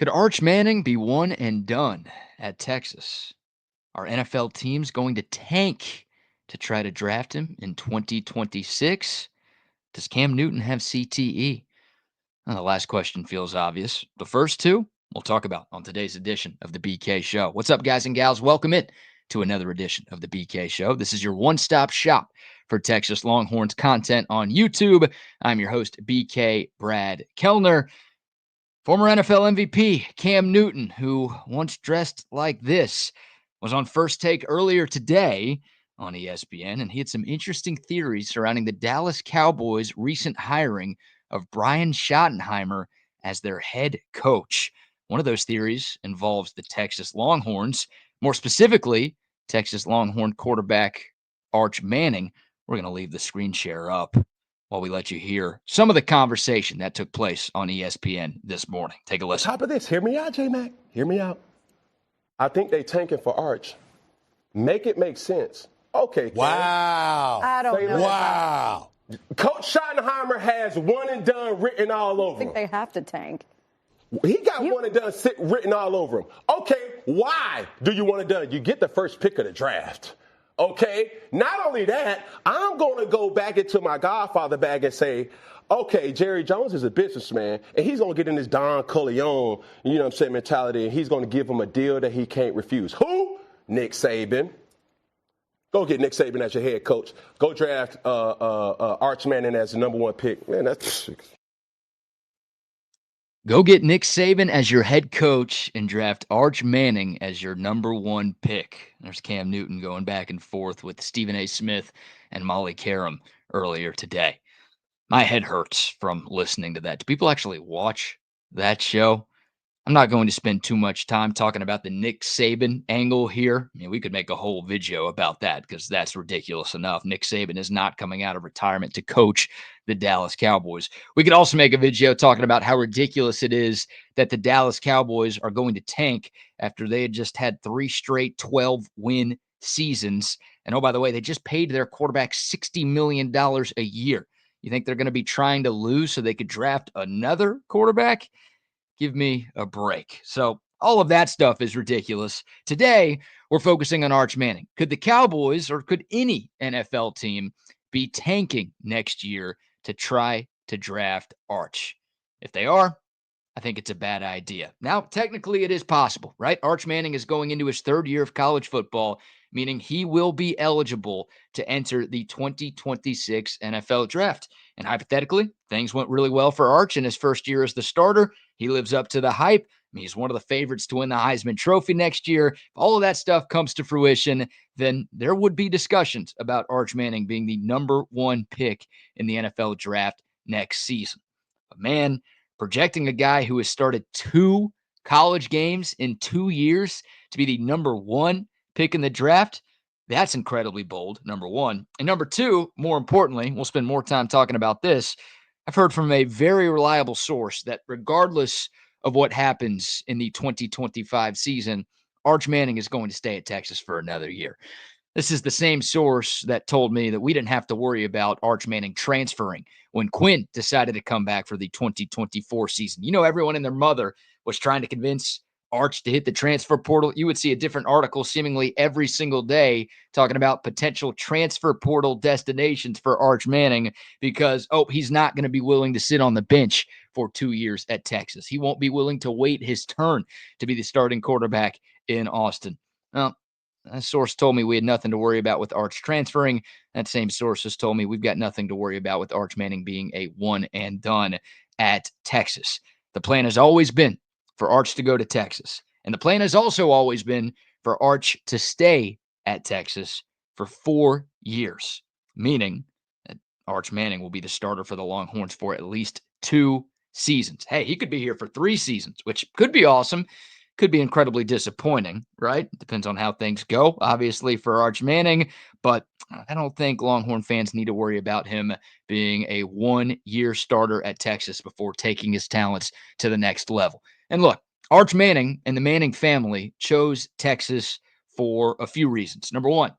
Could Arch Manning be one and done at Texas? Are NFL teams going to tank to try to draft him in 2026? Does Cam Newton have CTE? Well, the last question feels obvious. The first two we'll talk about on today's edition of the BK Show. What's up, guys and gals? Welcome in to another edition of the BK Show. This is your one-stop shop for Texas Longhorns content on YouTube. I'm your host, BK Brad Kellner. Former NFL MVP Cam Newton, who once dressed like this, was on First Take earlier today on ESPN, and he had some interesting theories surrounding the Dallas Cowboys' recent hiring of Brian Schottenheimer as their head coach. One of those theories involves the Texas Longhorns, more specifically, Texas Longhorn quarterback Arch Manning. We're going to leave the screen share up while we let you hear some of the conversation that took place on ESPN this morning. Take a listen. On top of this, hear me out, J-Mac. Hear me out. I think they tanking for Arch. Make it make sense. Okay, Cam. Wow. I don't know. Wow. Coach Schottenheimer has one and done written all over I think him. they have to tank. He got one and done written all over him. Okay, why do you want it done? You get the first pick of the draft. Okay, not only that, I'm going to go back into my Godfather bag and say, okay, Jerry Jones is a businessman, and he's going to get in this Don Corleone, mentality, and he's going to give him a deal that he can't refuse. Who? Nick Saban. Go get Nick Saban as your head coach. Go draft Arch Manning as the number one pick. Man, that's... Go get Nick Saban as your head coach and draft Arch Manning as your number one pick. There's Cam Newton going back and forth with Stephen A. Smith and Molly Karam earlier today. My head hurts from listening to that. Do people actually watch that show? I'm not going to spend too much time talking about the Nick Saban angle here. I mean, we could make a whole video about that because that's ridiculous enough. Nick Saban is not coming out of retirement to coach the Dallas Cowboys. We could also make a video talking about how ridiculous it is that the Dallas Cowboys are going to tank after they had just had 3 straight 12-win seasons. And oh, by the way, they just paid their quarterback $60 million a year. You think they're going to be trying to lose so they could draft another quarterback? Give me a break. So all of that stuff is ridiculous. Today, we're focusing on Arch Manning. Could the Cowboys or could any NFL team be tanking next year to try to draft Arch? If they are, I think it's a bad idea. Now, technically, it is possible, right? Arch Manning is going into his 3rd year of college football, meaning he will be eligible to enter the 2026 NFL draft. And hypothetically, things went really well for Arch in his first year as the starter. He lives up to the hype. I mean, he's one of the favorites to win the Heisman Trophy next year. If all of that stuff comes to fruition, then there would be discussions about Arch Manning being the number one pick in the NFL draft next season. But man, projecting a guy who has started 2 college games in 2 years to be the number one pick in the draft, that's incredibly bold, number one. And number two, more importantly, we'll spend more time talking about this. I've heard from a very reliable source that regardless of what happens in the 2025 season, Arch Manning is going to stay at Texas for another year. This is the same source that told me that we didn't have to worry about Arch Manning transferring when Quinn decided to come back for the 2024 season. You know, everyone and their mother was trying to convince Arch to hit the transfer portal. You would see a different article seemingly every single day talking about potential transfer portal destinations for Arch Manning because, he's not going to be willing to sit on the bench for 2 years at Texas. He won't be willing to wait his turn to be the starting quarterback in Austin. Well, that source told me we had nothing to worry about with Arch transferring. That same source has told me we've got nothing to worry about with Arch Manning being a one and done at Texas. The plan has always been for Arch to go to Texas. And the plan has also always been for Arch to stay at Texas for 4 years, meaning that Arch Manning will be the starter for the Longhorns for at least 2 seasons. Hey, he could be here for 3 seasons, which could be awesome. Could be incredibly disappointing, right? Depends on how things go, obviously, for Arch Manning. But I don't think Longhorn fans need to worry about him being a 1-year starter at Texas before taking his talents to the next level. And look, Arch Manning and the Manning family chose Texas for a few reasons. Number one,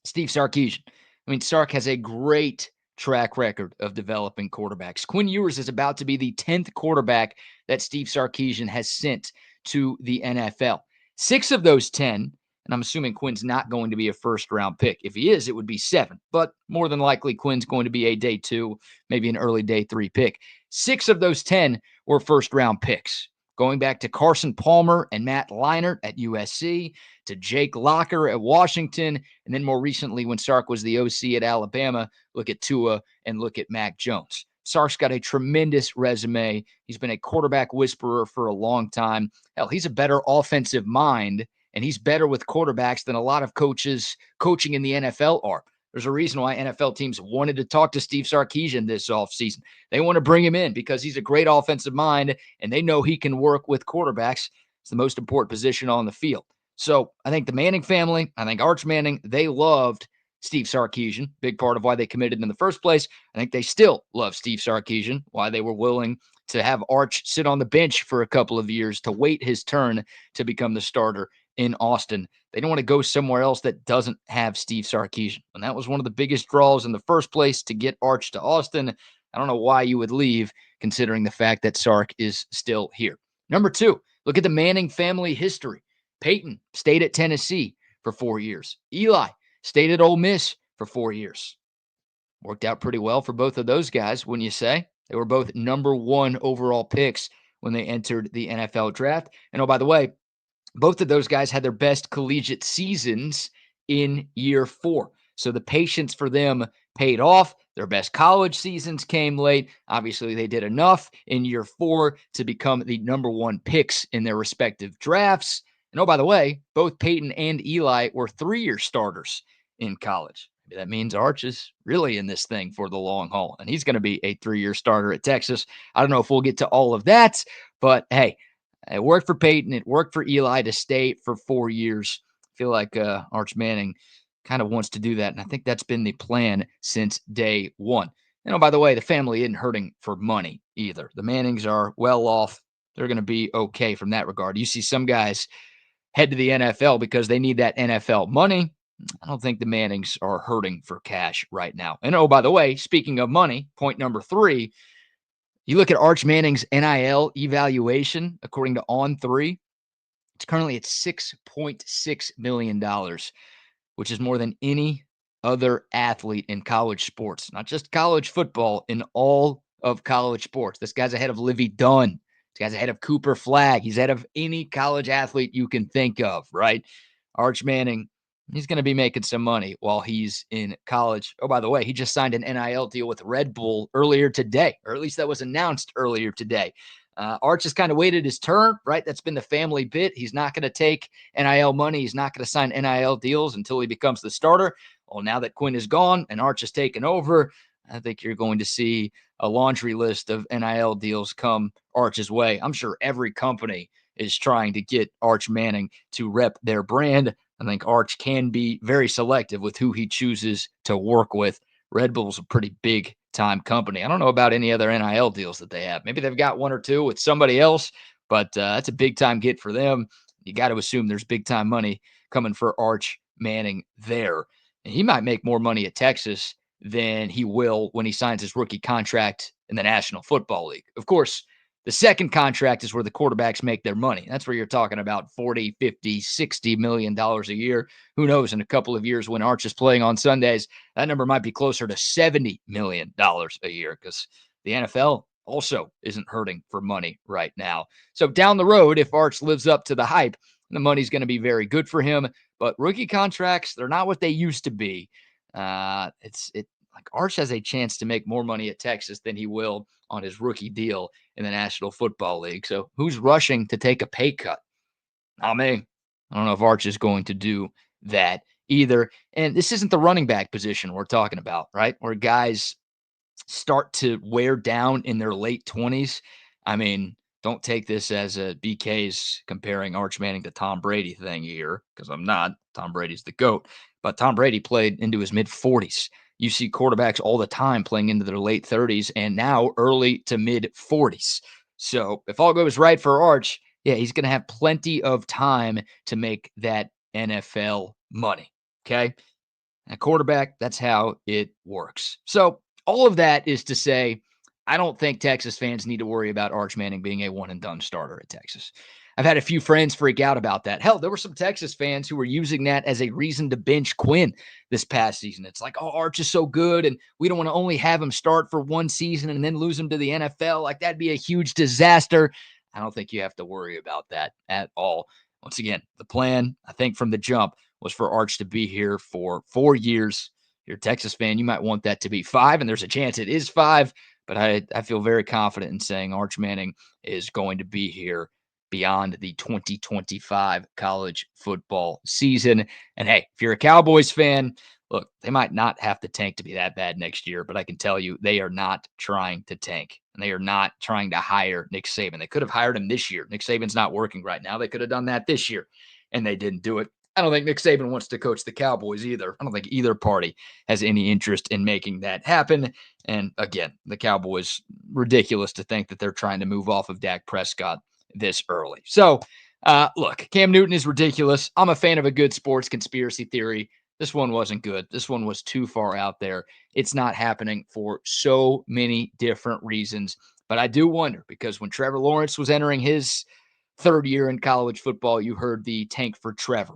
Steve Sarkisian. I mean, Sark has a great track record of developing quarterbacks. Quinn Ewers is about to be the 10th quarterback that Steve Sarkisian has sent to the NFL. 6 of those 10, and I'm assuming Quinn's not going to be a first-round pick. If he is, it would be 7. But more than likely, Quinn's going to be a day 2, maybe an early day 3 pick. 6 of those 10 were first-round picks. Going back to Carson Palmer and Matt Leinart at USC, to Jake Locker at Washington, and then more recently when Sark was the OC at Alabama, look at Tua and look at Mac Jones. Sark's got a tremendous resume. He's been a quarterback whisperer for a long time. Hell, he's a better offensive mind, and he's better with quarterbacks than a lot of coaches coaching in the NFL are. There's a reason why NFL teams wanted to talk to Steve Sarkisian this offseason. They want to bring him in because he's a great offensive mind, and they know he can work with quarterbacks. It's the most important position on the field. So I think the Manning family, I think Arch Manning, they loved Steve Sarkisian, big part of why they committed in the first place. I think they still love Steve Sarkisian, why they were willing to have Arch sit on the bench for a couple of years to wait his turn to become the starter in Austin. They don't want to go somewhere else that doesn't have Steve Sarkisian. And that was one of the biggest draws in the first place to get Arch to Austin. I don't know why you would leave, considering the fact that Sark is still here. Number 2, look at the Manning family history. Peyton stayed at Tennessee for 4 years. Eli stayed at Ole Miss for 4 years. Worked out pretty well for both of those guys, wouldn't you say? They were both number 1 overall picks when they entered the NFL draft. And oh, by the way, both of those guys had their best collegiate seasons in year 4. So the patience for them paid off. Their best college seasons came late. Obviously, they did enough in year 4 to become the number 1 picks in their respective drafts. And oh, by the way, both Peyton and Eli were 3-year starters in college. Maybe that means Arch is really in this thing for the long haul, and he's going to be a 3-year starter at Texas. I don't know if we'll get to all of that, but hey, it worked for Peyton. It worked for Eli to stay for 4 years. I feel like Arch Manning kind of wants to do that, and I think that's been the plan since day 1. And oh, by the way, the family isn't hurting for money either. The Mannings are well off. They're going to be okay from that regard. You see some guys head to the NFL because they need that NFL money. I don't think the Mannings are hurting for cash right now. And oh, by the way, speaking of money, point number 3, you look at Arch Manning's NIL evaluation, according to On3, it's currently at $6.6 million, which is more than any other athlete in college sports, not just college football, in all of college sports. This guy's ahead of Livy Dunn. This guy's ahead of Cooper Flagg. He's ahead of any college athlete you can think of, right? Arch Manning, he's going to be making some money while he's in college. Oh, by the way, he just signed an NIL deal with Red Bull earlier today, or at least that was announced earlier today. Arch has kind of waited his turn, right? That's been the family bit. He's not going to take NIL money. He's not going to sign NIL deals until he becomes the starter. Well, now that Quinn is gone and Arch has taken over, I think you're going to see a laundry list of NIL deals come Arch's way. I'm sure every company is trying to get Arch Manning to rep their brand. I think Arch can be very selective with who he chooses to work with. Red Bull's a pretty big time company. I don't know about any other NIL deals that they have. Maybe they've got 1 or 2 with somebody else, but that's a big time get for them. You got to assume there's big time money coming for Arch Manning there. And he might make more money at Texas than he will when he signs his rookie contract in the National Football League. Of course, the second contract is where the quarterbacks make their money. That's where you're talking about 40, 50, 60 million dollars a year. Who knows, in a couple of years when Arch is playing on Sundays, that number might be closer to $70 million a year because the NFL also isn't hurting for money right now. So down the road, if Arch lives up to the hype, the money's going to be very good for him. But rookie contracts, they're not what they used to be. Like Arch has a chance to make more money at Texas than he will on his rookie deal in the National Football League. So who's rushing to take a pay cut? Not me. I don't know if Arch is going to do that either. And this isn't the running back position we're talking about, right? Where guys start to wear down in their late 20s. I mean, don't take this as a BK's comparing Arch Manning to Tom Brady thing here, because I'm not. Tom Brady's the GOAT. But Tom Brady played into his mid 40s. You see quarterbacks all the time playing into their late 30s and now early to mid 40s. So if all goes right for Arch, yeah, he's going to have plenty of time to make that NFL money. Okay. A quarterback, that's how it works. So all of that is to say, I don't think Texas fans need to worry about Arch Manning being a one-and-done starter at Texas. I've had a few friends freak out about that. Hell, there were some Texas fans who were using that as a reason to bench Quinn this past season. It's like, oh, Arch is so good, and we don't want to only have him start for one season and then lose him to the NFL. Like, that'd be a huge disaster. I don't think you have to worry about that at all. Once again, the plan, I think from the jump, was for Arch to be here for 4 years. You're a Texas fan, you might want that to be 5, and there's a chance it is 5, but I feel very confident in saying Arch Manning is going to be here beyond the 2025 college football season. And hey, if you're a Cowboys fan, look, they might not have to tank to be that bad next year, but I can tell you they are not trying to tank, and they are not trying to hire Nick Saban. They could have hired him this year. Nick Saban's not working right now. They could have done that this year, and they didn't do it. I don't think Nick Saban wants to coach the Cowboys either. I don't think either party has any interest in making that happen. And again, the Cowboys, ridiculous to think that they're trying to move off of Dak Prescott this early. So, look, Cam Newton is ridiculous. I'm a fan of a good sports conspiracy theory. This one wasn't good. This one was too far out there. It's not happening for so many different reasons. But I do wonder, because when Trevor Lawrence was entering his third year in college football, you heard the tank for Trevor.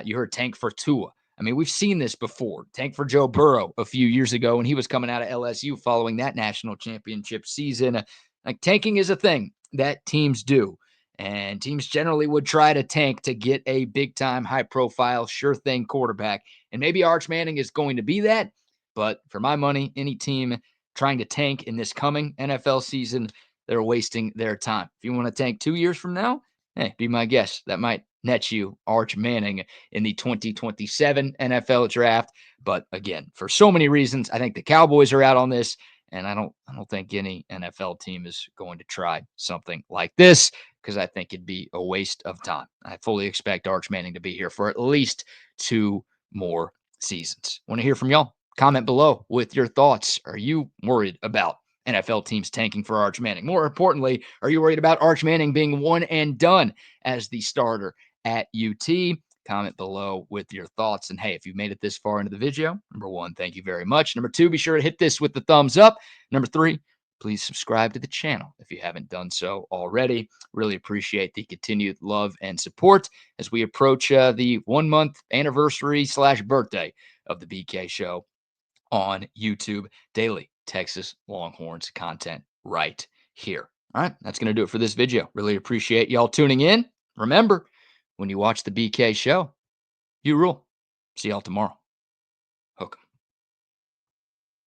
You heard tank for Tua. I mean, we've seen this before. Tank for Joe Burrow a few years ago when he was coming out of LSU following that national championship season. Like, tanking is a thing that teams do. And teams generally would try to tank to get a big time, high profile, sure thing quarterback. And maybe Arch Manning is going to be that. But for my money, any team trying to tank in this coming NFL season, they're wasting their time. If you want to tank 2 years from now, hey, be my guest. That might net you Arch Manning in the 2027 NFL draft. But again, for so many reasons, I think the Cowboys are out on this. And I don't think any NFL team is going to try something like this, because I think it'd be a waste of time. I fully expect Arch Manning to be here for at least 2 more seasons. Want to hear from y'all? Comment below with your thoughts. Are you worried about NFL teams tanking for Arch Manning? More importantly, are you worried about Arch Manning being one and done as the starter at UT? Comment below with your thoughts. And hey, if you've made it this far into the video, number 1, thank you very much. Number 2, be sure to hit this with the thumbs up. Number 3, please subscribe to the channel if you haven't done so already. Really appreciate the continued love and support as we approach the 1-month anniversary / birthday of the BK Show on YouTube. Daily Texas Longhorns content right here. All right, that's going to do it for this video. Really appreciate y'all tuning in. Remember, when you watch the BK Show, you rule. See y'all tomorrow.